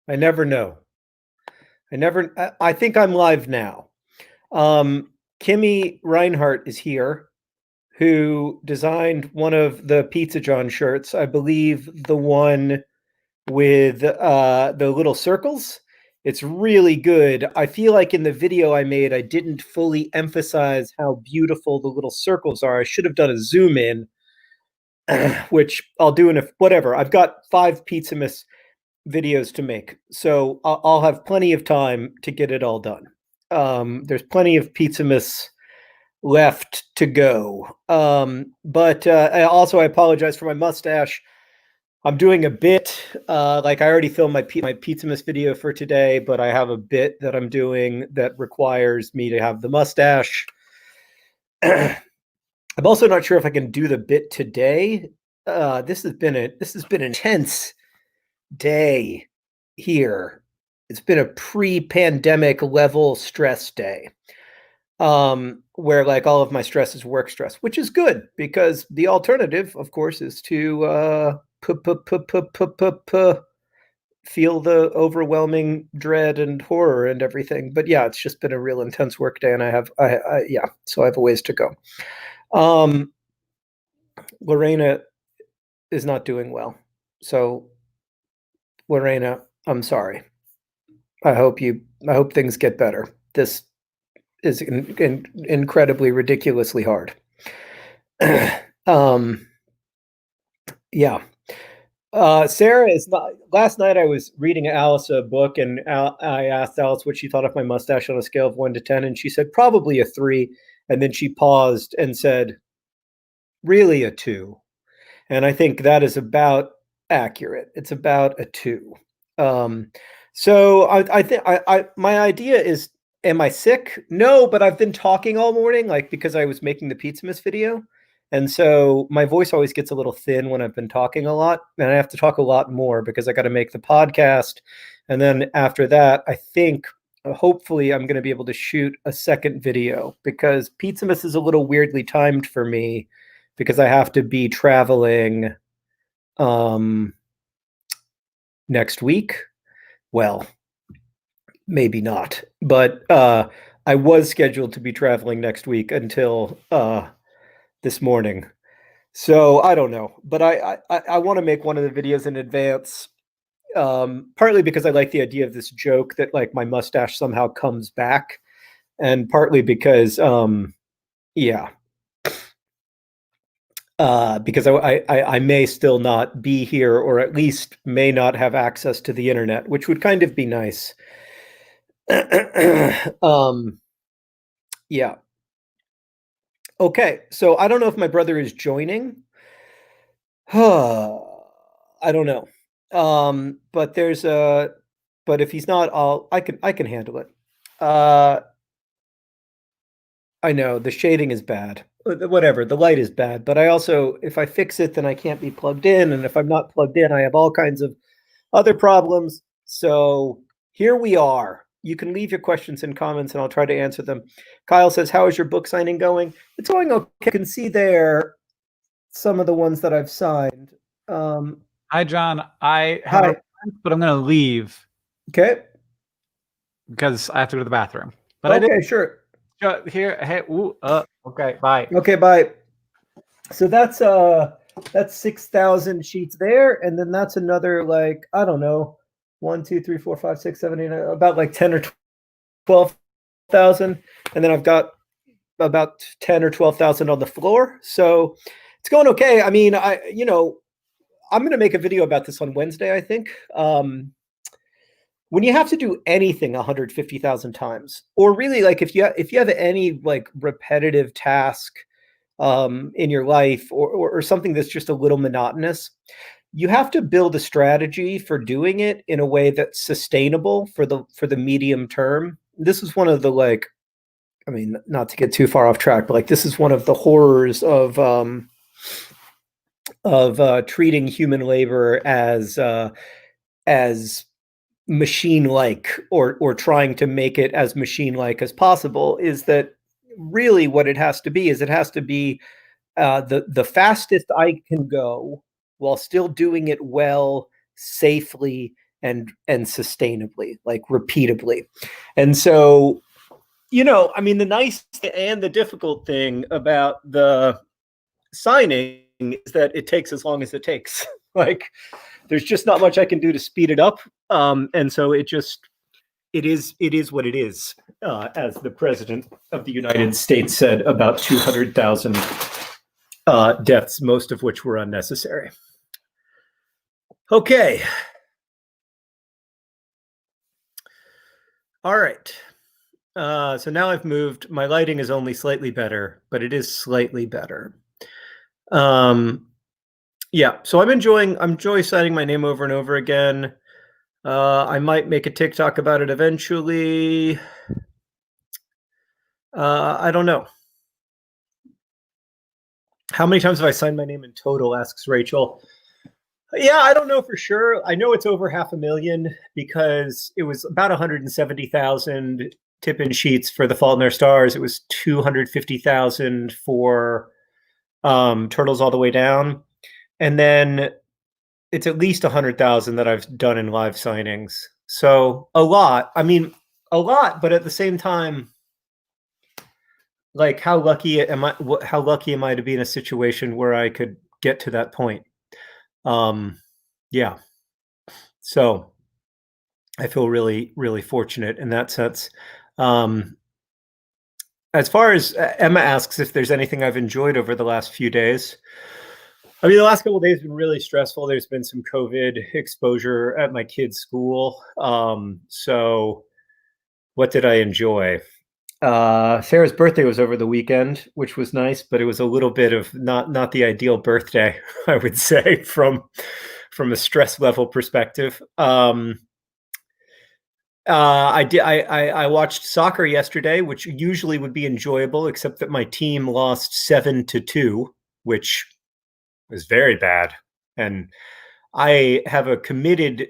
I never know. I think I'm live now. Kimmy Reinhart is here, who designed one of the Pizza John shirts. I believe the one with the little circles. It's really good. I feel like in the video I made, I didn't fully emphasize how beautiful the little circles are. I should have done a zoom in, which I'll do in whatever. I've got 5 Pizzamas videos to make, so I'll have plenty of time to get it all done. There's plenty of Pizzamas left to go. But I apologize for my mustache. I'm doing a bit, like I already filmed my Pizzamas video for today, but I have a bit that I'm doing that requires me to have the mustache. I'm also not sure if I can do the bit today. This has been an intense day here. It's been a pre-pandemic level stress day, where like all of my stress is work stress, which is good because the alternative, of course, is to feel the overwhelming dread and horror and everything. But yeah, it's just been a real intense work day, and so I have a ways to go. Lorena is not doing well, so Lorena, I'm sorry. I hope things get better. This is incredibly ridiculously hard. Yeah. Sarah is not. Last night I was reading Alice a book, and I asked Alice what she thought of my mustache on a scale of 1 to 10, and she said probably a 3, and then she paused and said, "Really a 2?" And I think that is about accurate. It's about a 2. So I think my idea is, am I sick? No, but I've been talking all morning, like because I was making the Pizzamas video. And so my voice always gets a little thin when I've been talking a lot, and I have to talk a lot more because I got to make the podcast. And then after that, I think hopefully I'm going to be able to shoot a second video, because Pizzamas is a little weirdly timed for me because I have to be traveling next week. Well, maybe not, but I was scheduled to be traveling next week until this morning. So I don't know, but I want to make one of the videos in advance, partly because I like the idea of this joke that like my mustache somehow comes back, and partly because yeah, because I may still not be here, or at least may not have access to the internet, which would kind of be nice. Yeah. Okay, so I don't know if my brother is joining. I don't know. But but if he's not, I can handle it. I know the shading is bad. Whatever, the light is bad, but I also, if I fix it, then I can't be plugged in, and if I'm not plugged in, I have all kinds of other problems. So here we are. You can leave your questions and comments, and I'll try to answer them. Kyle says, "How is your book signing going?" It's going okay. You can see there some of the ones that I've signed. Hi, John. I have Hi. a friend, but I'm going to leave Okay. because I have to go to the bathroom. But Okay, sure. Here. Hey. Ooh. Okay. Bye. Okay, bye. So that's 6,000 sheets there, and then that's another, like, I don't know, 1, 2, 3, 4, 5, 6, 7, 8, about like 10 or 12,000, and then I've got about 10 or 12,000 on the floor. So it's going okay. I mean, I'm going to make a video about this on Wednesday, I think. When you have to do anything 150,000 times, or really like if you have any like repetitive task in your life, or something that's just a little monotonous, you have to build a strategy for doing it in a way that's sustainable for the medium term. This is one of the, like, I mean, not to get too far off track, but like this is one of the horrors of treating human labor as machine-like, or trying to make it as machine-like as possible, is that really what it has to be is, it has to be the fastest I can go while still doing it well, safely, and sustainably, like repeatably. And so, I mean, the nice and the difficult thing about the signing is that it takes as long as it takes. Like, there's just not much I can do to speed it up. And so it is what it is, as the president of the United States said about 200,000 deaths, most of which were unnecessary. Okay. All right. So now I've moved. My lighting is only slightly better, but it is slightly better. Yeah. So I'm enjoying signing my name over and over again. I might make a TikTok about it eventually. I don't know. How many times have I signed my name in total? Asks Rachel. Yeah, I don't know for sure. I know it's over 500,000 because it was about 170,000 tip-in sheets for The Fault in Our Stars. It was 250,000 for Turtles All the Way Down. And then it's at least 100,000 that I've done in live signings. So a lot. I mean, a lot, but at the same time, like, how lucky am I to be in a situation where I could get to that point? Yeah. So I feel really, really fortunate in that sense. As far as Emma asks if there's anything I've enjoyed over the last few days. I mean, the last couple of days have been really stressful. There's been some COVID exposure at my kid's school. So what did I enjoy? Sarah's birthday was over the weekend, which was nice, but it was a little bit of not the ideal birthday, I would say, from a stress level perspective. I watched soccer yesterday, which usually would be enjoyable, except that my team lost 7-2, which was very bad. And I have committed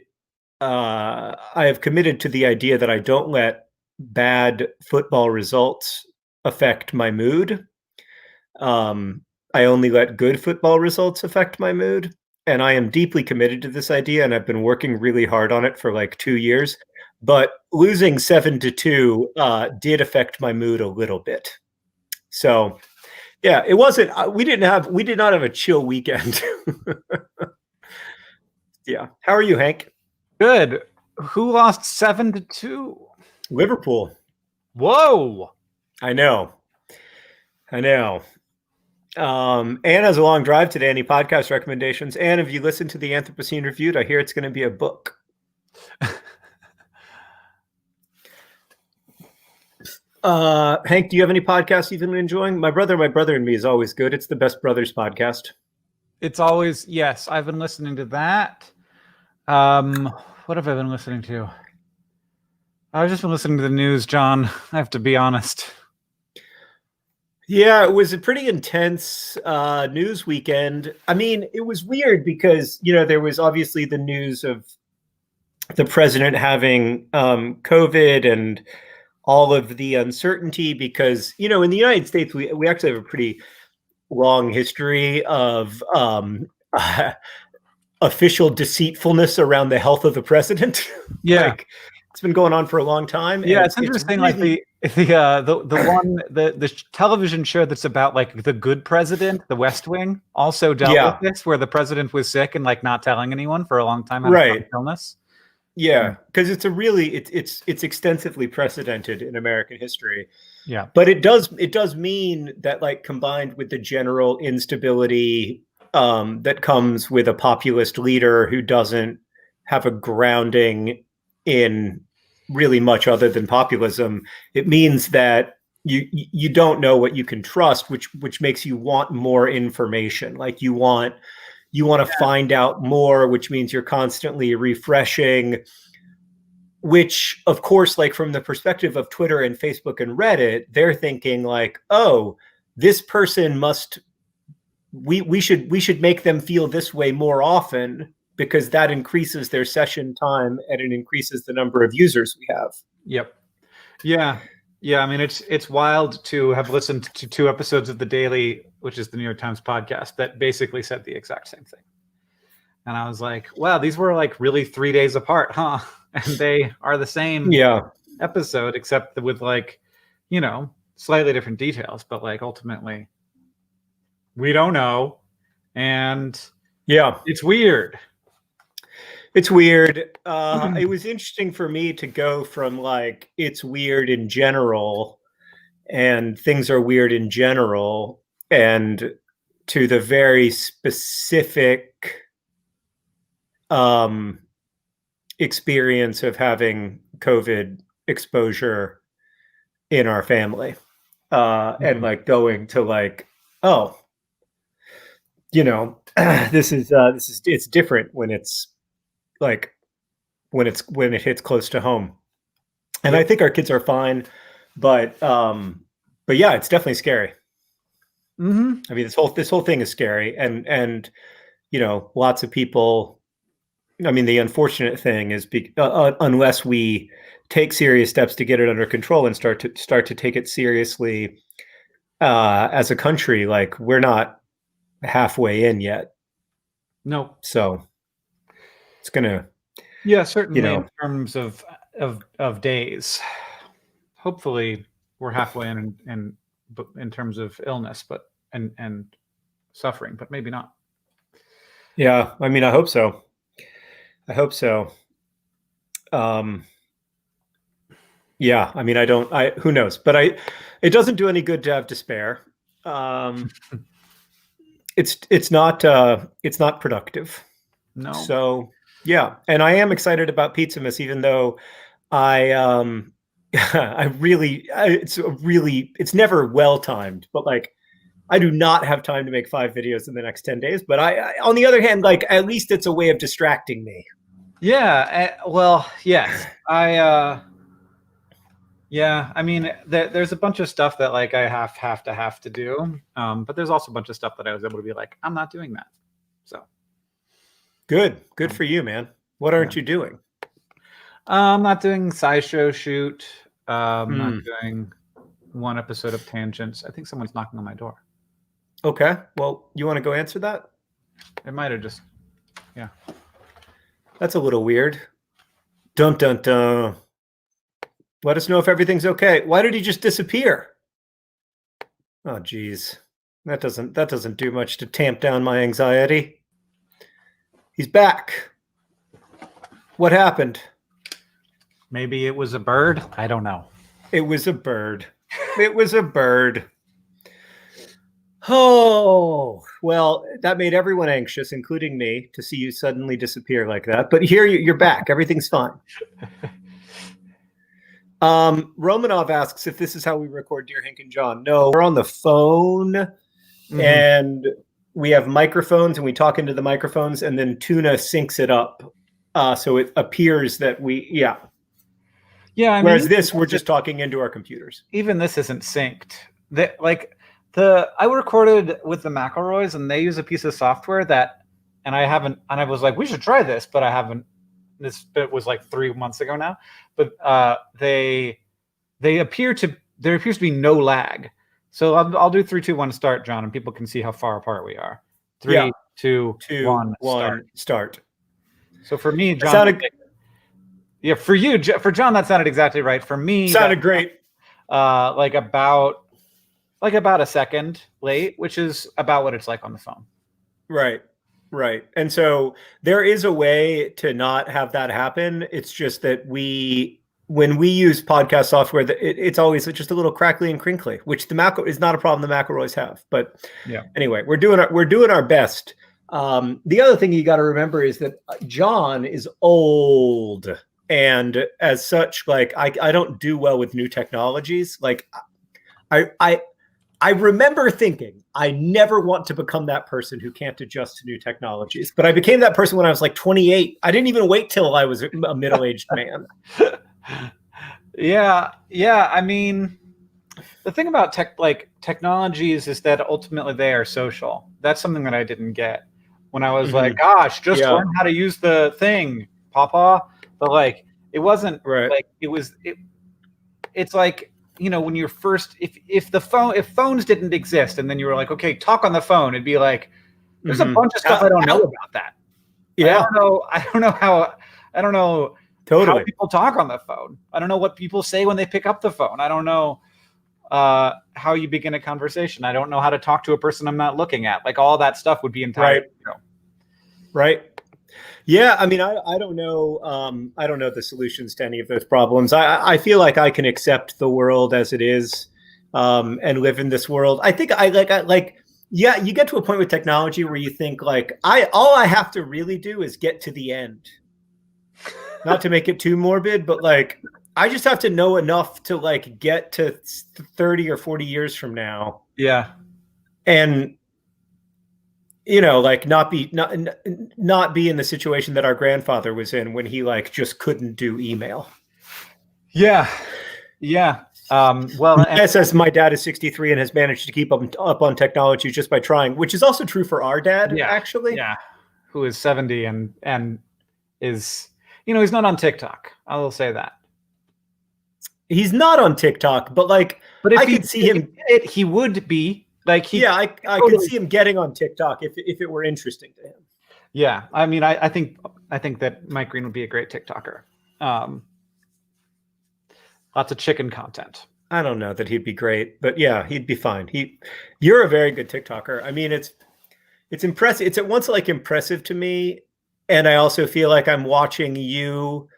to the idea that I don't let bad football results affect my mood. I only let good football results affect my mood. And I am deeply committed to this idea, and I've been working really hard on it for like 2 years. But losing 7-2 did affect my mood a little bit. So, yeah, it wasn't. We did not have a chill weekend. Yeah. How are you, Hank? Good. Who lost 7-2? Liverpool. Whoa. I know. Anne has a long drive today. Any podcast recommendations? Anne, have you listened to the Anthropocene Reviewed? I hear it's going to be a book. Hank, do you have any podcasts you've been enjoying? My Brother and Me is always good. It's the best brothers podcast. It's always, yes. I've been listening to that. What have I been listening to? I've just been listening to the news, John. I have to be honest. Yeah, it was a pretty intense news weekend. I mean, it was weird because, there was obviously the news of the president having COVID and all of the uncertainty because, in the United States, we actually have a pretty long history of official deceitfulness around the health of the president. Yeah. Like, it's been going on for a long time. Yeah, it's interesting. Really... Like the television show that's about like the good president, The West Wing, also dealt with this, where the president was sick and like not telling anyone for a long time out of illness. Yeah, because it's it's extensively precedented in American history. Yeah, but it does mean that, like, combined with the general instability that comes with a populist leader who doesn't have a grounding in really much other than populism, it means that you don't know what you can trust, which makes you want more information. Like, you want to find out more, which means you're constantly refreshing, which, of course, like, from the perspective of Twitter and Facebook and Reddit, they're thinking like, oh, this person we should make them feel this way more often, because that increases their session time and it increases the number of users we have. Yep. Yeah. I mean, it's wild to have listened to 2 episodes of The Daily, which is the New York Times podcast, that basically said the exact same thing. And I was like, wow, these were like really 3 days apart, huh? And they are the same episode, except with like, you know, slightly different details, but like ultimately we don't know. And it's weird. It's weird. It was interesting for me to go from like, it's weird in general and things are weird in general, and to the very specific experience of having COVID exposure in our family, and like going to like, oh, you know, this is it's different when it's like when it hits close to home. And I think our kids are fine, but yeah, it's definitely scary. I mean, this whole thing is scary, and you know, lots of people. I mean, the unfortunate thing is, unless we take serious steps to get it under control and start to take it seriously as a country, like we're not halfway in yet. No. So it's gonna. Yeah, certainly, you know, in terms of days. Hopefully, we're halfway in terms of illness, but and suffering, but maybe not. Yeah, I mean, I hope so. Yeah, I mean, who knows, but it doesn't do any good to have despair. It's not productive. No. So yeah, and I am excited about Pizzamas, even though it's never well timed, but like I do not have time to make 5 videos in the next 10 days. But I on the other hand, like at least it's a way of distracting me. Yeah. Well, yes. Yeah. I mean, there's a bunch of stuff that like I have to do. But there's also a bunch of stuff that I was able to be like, I'm not doing that. So. Good for you, man. What aren't you doing? I'm not doing SciShow shoot. Not doing 1 episode of Tangents. I think someone's knocking on my door. Okay. Well, you want to go answer that? It might have just, yeah. That's a little weird. Dun dun dun. Let us know if everything's okay. Why did he just disappear? Oh, geez. That doesn't do much to tamp down my anxiety. He's back. What happened? Maybe it was a bird. I don't know. It was a bird. It was a bird. Oh, well, that made everyone anxious, including me, to see you suddenly disappear like that. But here you're back. Everything's fine. Romanov asks if this is how we record Dear Hank and John. No, we're on the phone, and we have microphones, and we talk into the microphones, and then Tuna syncs it up, so it appears that yeah. I mean, whereas this, we're just talking into our computers. Even this isn't synced. I recorded with the McElroys, and they use a piece of software that, and I was like, we should try this, but I haven't. This bit was like 3 months ago now, but there appears to be no lag. So I'll do 3, 2, 1, start, John, and people can see how far apart we are. 3, 2, 1, start. So for me, John, for John, that sounded exactly right. For me, sounded great. Like about a second late, which is about what it's like on the phone. Right. And so there is a way to not have that happen. It's just that when we use podcast software, it's always just a little crackly and crinkly, which is not a problem the McElroys have. But anyway, we're doing our best. The other thing you got to remember is that John is old, and as such, like I don't do well with new technologies. Like I remember thinking I never want to become that person who can't adjust to new technologies. But I became that person when I was like 28. I didn't even wait till I was a middle-aged man. Yeah. I mean, the thing about technologies is that ultimately they are social. That's something that I didn't get when I was like, gosh, just learn how to use the thing, Papa. But like, it wasn't like it's like, you know, when you're first, if phones didn't exist and then you were like, okay, talk on the phone, it'd be like, there's a bunch of stuff I don't know about that. Yeah. I don't know how Totally. people talk on the phone. I don't know what people say when they pick up the phone. I don't know how you begin a conversation. I don't know how to talk to a person I'm not looking at. Like all that stuff would be entirely right. Yeah, I mean, I don't know. I don't know the solutions to any of those problems. I feel like I can accept the world as it is, and live in this world. I think I like. Yeah, you get to a point with technology where you think like, all I have to really do is get to the end. Not to make it too morbid, but like, I just have to know enough to like get to 30 or 40 years from now. Yeah. And like not be in the situation that our grandfather was in when he like just couldn't do email. Yeah. Well, it says my dad is 63 and has managed to keep up on technology just by trying, which is also true for our dad, actually. Yeah. Who is 70 and is, he's not on TikTok. I will say that. He's not on TikTok, but like, I could see him. He would be. Like I could see him getting on TikTok if it were interesting to him. Yeah, I mean, I think that Mike Green would be a great TikToker. Lots of chicken content. I don't know that he'd be great, but yeah, he'd be fine. You're a very good TikToker. I mean, it's impressive. It's at once like impressive to me, and I also feel like I'm watching you.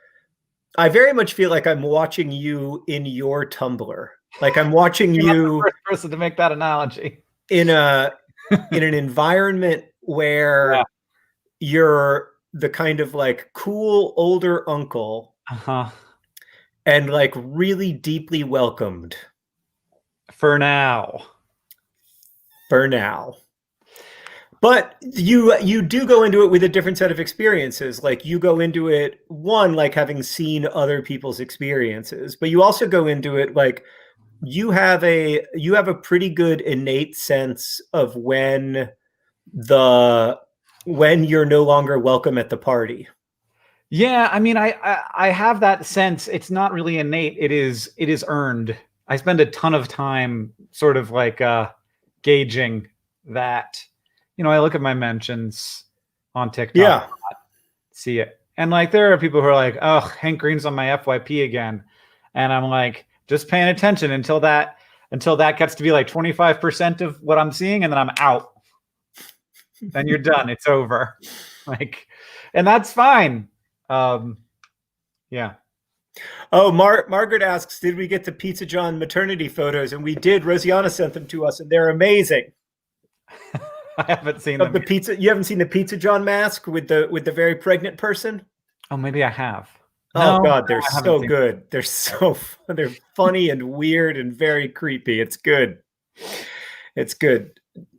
I very much feel like I'm watching you in your Tumblr. Like I'm watching you. The first person to make that analogy in an environment where you're the kind of like cool older uncle, and like really deeply welcomed. For now. But you do go into it with a different set of experiences. Like you go into it, one, like having seen other people's experiences, but you also go into it like you have a pretty good innate sense of when you're no longer welcome at the party. Yeah, I mean, I have that sense. It's not really innate. It is earned. I spend a ton of time sort of like gauging that. I look at my mentions on TikTok. Yeah. See it. And like there are people who are like, oh, Hank Green's on my FYP again. And I'm like, just paying attention until that gets to be like 25% of what I'm seeing, and then I'm out. Then you're done. It's over. Like, and that's fine. Yeah. Oh, Margaret asks, did we get the Pizza John maternity photos? And we did. Rosianna sent them to us, and they're amazing. I haven't seen them. You haven't seen the Pizza John mask with the very pregnant person? Oh, maybe I have. Oh God, they're so good. They're funny and weird and very creepy. It's good.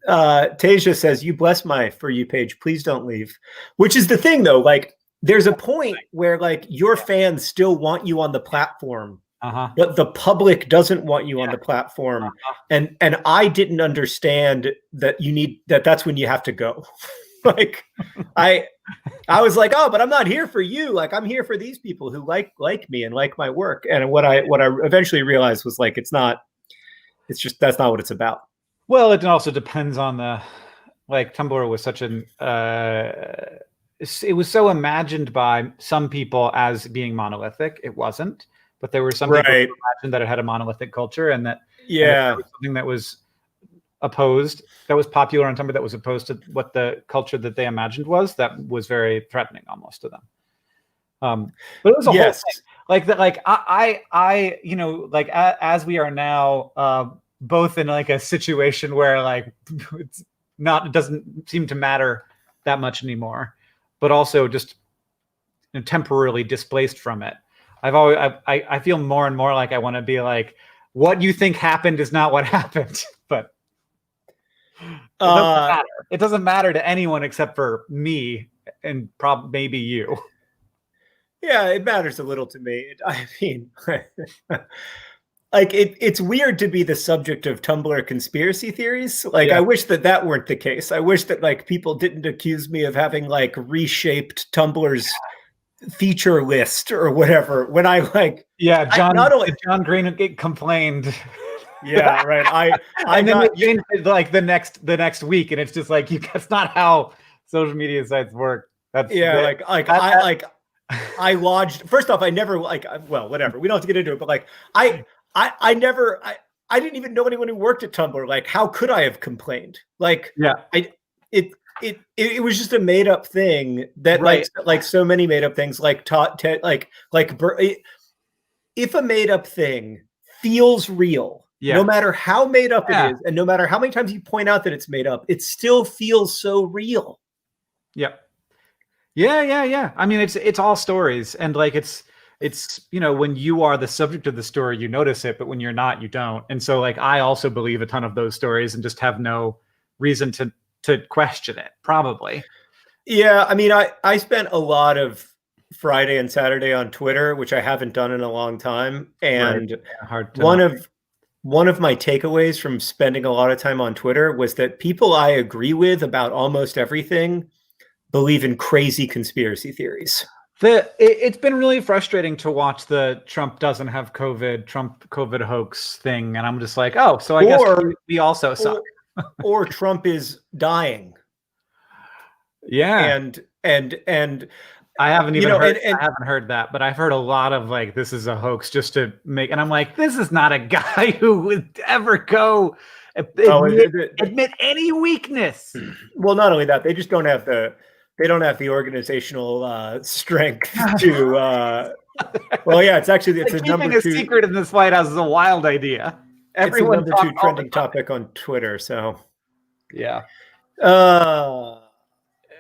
Tasia says, you bless my For You page. Please don't leave. Which is the thing though, like there's a point where like your fans still want you on the platform, but the public doesn't want you on the platform. And I didn't understand that that's when you have to go. Like I was like, oh, but I'm not here for you. Like I'm here for these people who like me and like my work. And what I eventually realized was like, that's not what it's about. Well, it also depends on Tumblr was such it was so imagined by some people as being monolithic. It wasn't, but there were some people who imagined that it had a monolithic culture and that something that was opposed, that was popular on Tumblr, that was opposed to what the culture that they imagined was, that was very threatening almost to them. But it was a whole thing. Like that, like I as we are now both in like a situation where like it doesn't seem to matter that much anymore, but also just temporarily displaced from it. I feel more and more like I want to be like, what you think happened is not what happened, but it doesn't matter to anyone except for me and maybe you. Yeah, it matters a little to me. I mean, like it's weird to be the subject of Tumblr conspiracy theories. Like I wish that weren't the case. I wish that like people didn't accuse me of having like reshaped Tumblr's feature list or whatever. When I like John Green complained. Yeah, right. And then it changed like the next week, and it's just like that's not how social media sites work. That's I lodged. First off, I never well, whatever. We don't have to get into it, but like I never I didn't even know anyone who worked at Tumblr. Like, how could I have complained? Like, yeah, it was just a made up thing that like so many made up things like if a made up thing feels real, no matter how made up it is, and no matter how many times you point out that it's made up, it still feels so real. Yep. Yeah. I mean, it's all stories, and like it's when you are the subject of the story, you notice it, but when you're not, you don't. And so like I also believe a ton of those stories and just have no reason to question it, probably. Yeah, I mean, I spent a lot of Friday and Saturday on Twitter, which I haven't done in a long time, and one of my takeaways from spending a lot of time on Twitter was that people I agree with about almost everything believe in crazy conspiracy theories. It's been really frustrating to watch the Trump doesn't have COVID hoax thing, and I'm just like, oh, so I guess we also suck. Or Trump is dying. Yeah, and I haven't even heard. I haven't heard that, but I've heard a lot of like, this is a hoax just to make. And I'm like, this is not a guy who would ever go admit any weakness. Well, not only that, they just don't have the organizational strength to. Well, yeah, it's a number 2 secret in this White House is a wild idea. Everyone it's a number 2 trending topic on Twitter. So, yeah,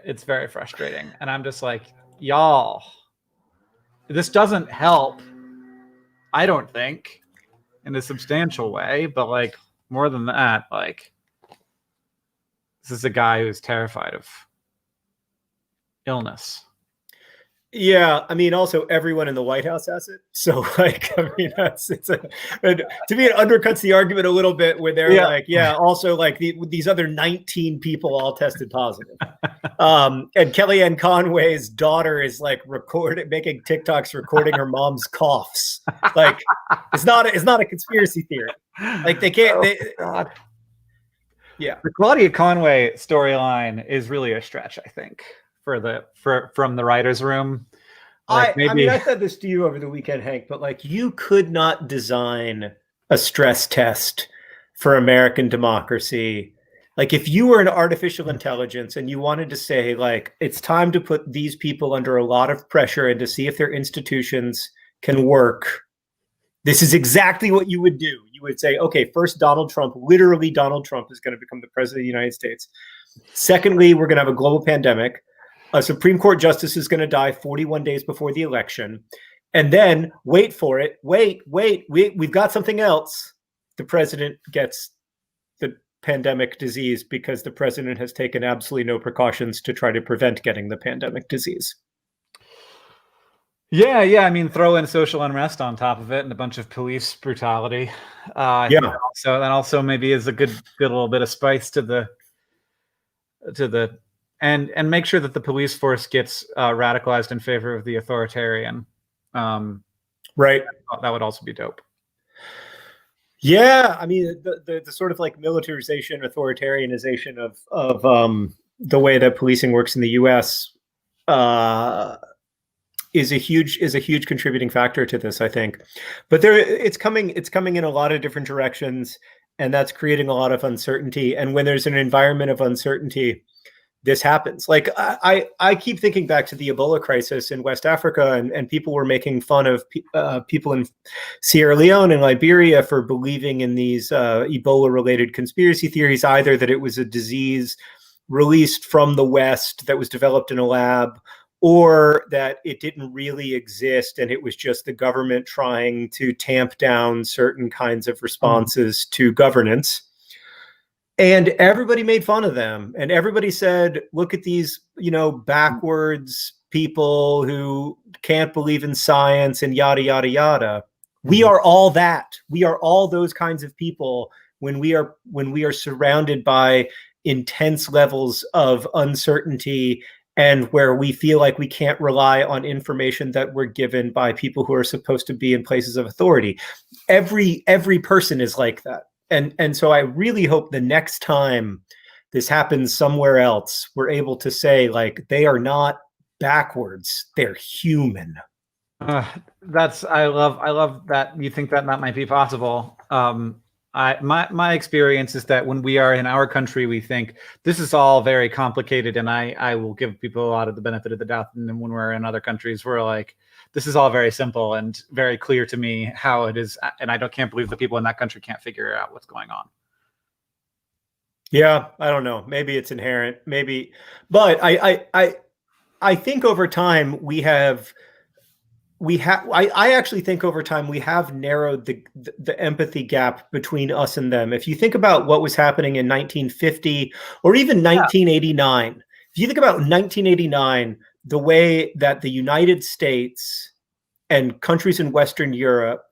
it's very frustrating, and I'm just like, y'all, this doesn't help. I don't think, in a substantial way, but like more than that, like this is a guy who's terrified of illness. Yeah, I mean, also everyone in the White House has it. So, like, I mean, to me, it undercuts the argument a little bit where they're like, yeah, also like these other 19 people all tested positive. And Kellyanne Conway's daughter is like making TikToks recording her mom's coughs. Like, it's not a conspiracy theory. Like they can't. Yeah, the Claudia Conway storyline is really a stretch, I think. From the writer's room. Like I mean, I said this to you over the weekend, Hank, but like you could not design a stress test for American democracy. Like if you were an artificial intelligence and you wanted to say like, it's time to put these people under a lot of pressure and to see if their institutions can work, this is exactly what you would do. You would say, okay, first, literally Donald Trump is going to become the president of the United States. Secondly, we're going to have a global pandemic. A Supreme Court justice is going to die 41 days before the election. And then, wait for it, we've got something else. The president gets the pandemic disease because the president has taken absolutely no precautions to try to prevent getting the pandemic disease. Yeah. I mean, throw in social unrest on top of it and a bunch of police brutality. So that also maybe is a good little bit of spice to the and make sure that the police force gets radicalized in favor of the authoritarian. Right. That would also be dope. Yeah, I mean the sort of like militarization, authoritarianization of the way that policing works in the U.S. Is a huge contributing factor to this, I think. But it's coming in a lot of different directions, and that's creating a lot of uncertainty. And when there's an environment of uncertainty, this happens. Like I keep thinking back to the Ebola crisis in West Africa, and people were making fun of people in Sierra Leone and Liberia for believing in these Ebola-related conspiracy theories, either that it was a disease released from the West that was developed in a lab, or that it didn't really exist and it was just the government trying to tamp down certain kinds of responses to governance. And everybody made fun of them. And everybody said, look at these, backwards people who can't believe in science and yada, yada, yada. We are all that. We are all those kinds of people when we are surrounded by intense levels of uncertainty and where we feel like we can't rely on information that we're given by people who are supposed to be in places of authority. Every person is like that. And so I really hope the next time this happens somewhere else, we're able to say like, they are not backwards. They're human. I love that you think that might be possible. My experience is that when we are in our country, we think this is all very complicated, and I will give people a lot of the benefit of the doubt. And then when we're in other countries, we're like, this is all very simple and very clear to me how it is, and can't believe the people in that country can't figure out what's going on. Yeah, I don't know. Maybe it's inherent. Maybe, but I think over time I actually think over time we have narrowed the empathy gap between us and them. If you think about what was happening in 1950 or even 1989, if you think about 1989, the way that the United States and countries in Western Europe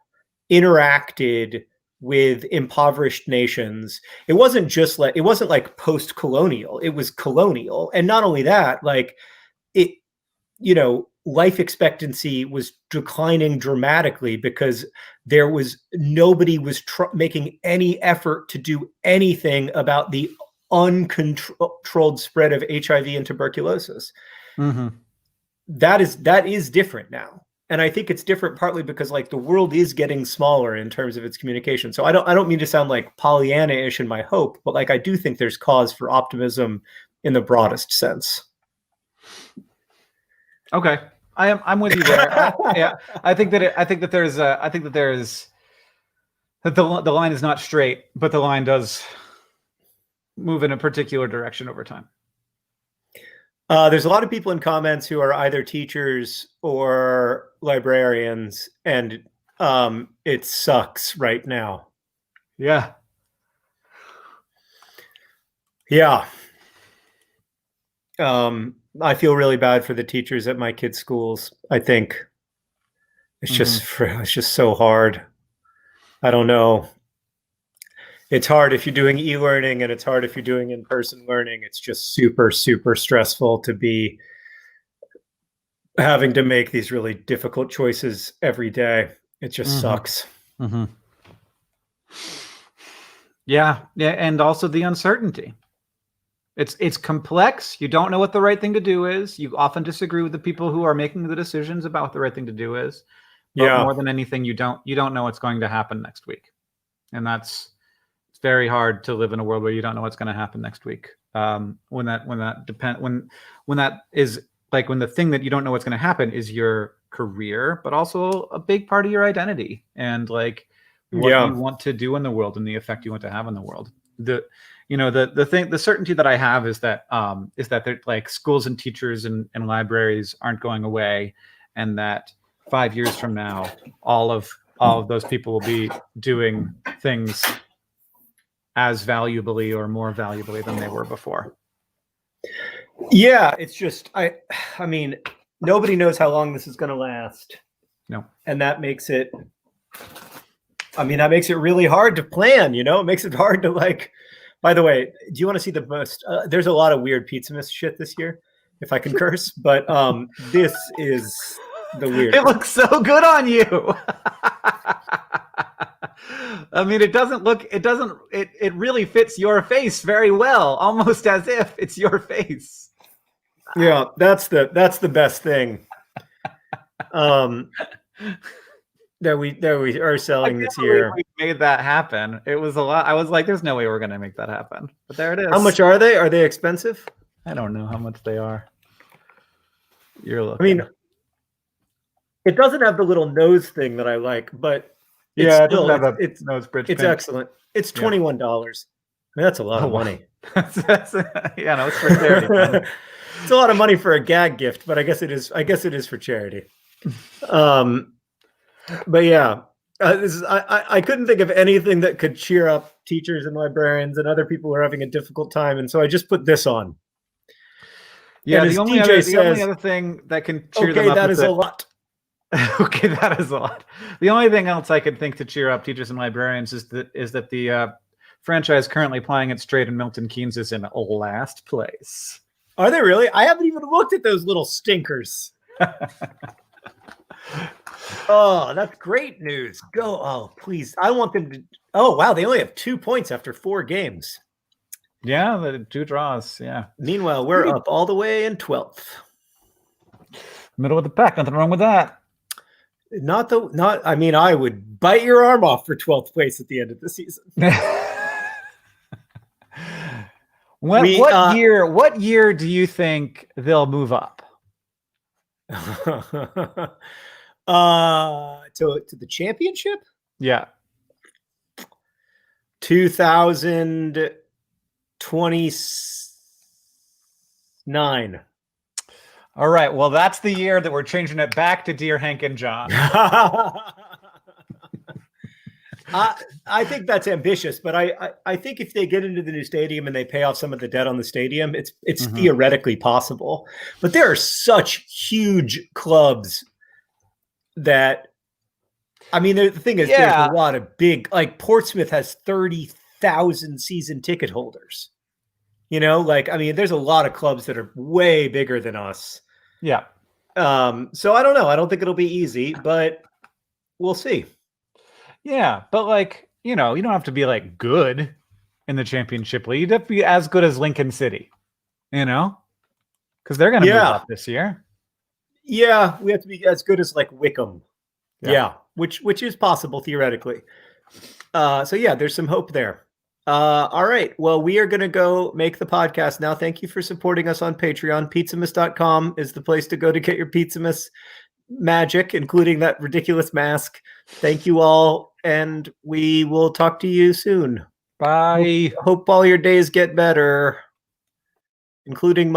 interacted with impoverished nations, it wasn't like post-colonial, it was colonial. And not only that, like it, life expectancy was declining dramatically because nobody was making any effort to do anything about the uncontrolled spread of HIV and tuberculosis. Mm-hmm. That is different now. And I think it's different partly because like the world is getting smaller in terms of its communication. So I don't mean to sound like Pollyanna-ish in my hope, but like I do think there's cause for optimism in the broadest sense. Okay. I'm with you there. I think that the line is not straight, but the line does move in a particular direction over time. There's a lot of people in comments who are either teachers or librarians, and it sucks right now. Yeah. Yeah. I feel really bad for the teachers at my kids' schools. I think it's just so hard. I don't know. It's hard if you're doing e-learning, and it's hard if you're doing in-person learning. It's just super, super stressful to be having to make these really difficult choices every day. It just sucks. Mm-hmm. Yeah. And also the uncertainty. It's complex. You don't know what the right thing to do is. You often disagree with the people who are making the decisions about what the right thing to do is. But more than anything, you don't know what's going to happen next week. And it's very hard to live in a world where you don't know what's going to happen next week. When the thing that you don't know what's going to happen is your career, but also a big part of your identity and like what you want to do in the world and the effect you want to have in the world. The certainty that I have is that they're like schools and teachers and libraries aren't going away, and that 5 years from now, all of those people will be doing things as valuably or more valuably than they were before. Yeah, it's just I mean, nobody knows how long this is going to last. No, and that makes it. That makes it really hard to plan. It makes it hard to like. By the way, do you want to see the most? There's a lot of weird Pizzamas shit this year, if I can curse. But this is the weird. It looks so good on you. It really fits your face very well, almost as if it's your face. Yeah, that's the best thing. That we are selling this year. We made that happen. It was a lot. I was like, there's no way we're going to make that happen. But there it is. How much are they? Are they expensive? I don't know how much they are. You're looking. It doesn't have the little nose thing that I like, but it's nose bridge. It's excellent. It's $21. That's a lot of money. It's for charity. It's a lot of money for a gag gift, but I guess it is for charity. But yeah, I couldn't think of anything that could cheer up teachers and librarians and other people who are having a difficult time, and so I just put this on. Yeah, the only other thing that can cheer them up. That is a lot. Okay, that is a lot. The only thing else I could think to cheer up teachers and librarians is that the franchise currently playing it straight in Milton Keynes is in last place. Are they really? I haven't even looked at those little stinkers. Oh, that's great news. Go. Oh, please. I want them to. Oh, wow. They only have 2 points after 4 games. Yeah, the 2 draws. Yeah. Meanwhile, we're up all the way in 12th. Middle of the pack. Nothing wrong with that. I mean, I would bite your arm off for 12th place at the end of the season. What year do you think they'll move up? To the championship? Yeah. 2029. All right. Well, that's the year that we're changing it back to Dear Hank and John. I think that's ambitious, but I think if they get into the new stadium and they pay off some of the debt on the stadium, it's theoretically possible. But there are such huge clubs that, I mean, the thing is, there's a lot of big, like Portsmouth has 30,000 season ticket holders. You know, like, I mean, there's a lot of clubs that are way bigger than us. Yeah. So I don't know. I don't think it'll be easy, but we'll see. Yeah, but like, you know, you don't have to be like good in the championship league. You'd have to be as good as Lincoln City, you know, because they're going to move up this year. Yeah, we have to be as good as like Wickham. Yeah, which is possible theoretically. So yeah, there's some hope there. All right. Well, we are going to go make the podcast now. Thank you for supporting us on Patreon. Pizzamas.com is the place to go to get your Pizzamas magic, including that ridiculous mask. Thank you all, and we will talk to you soon. Bye. Hope all your days get better, including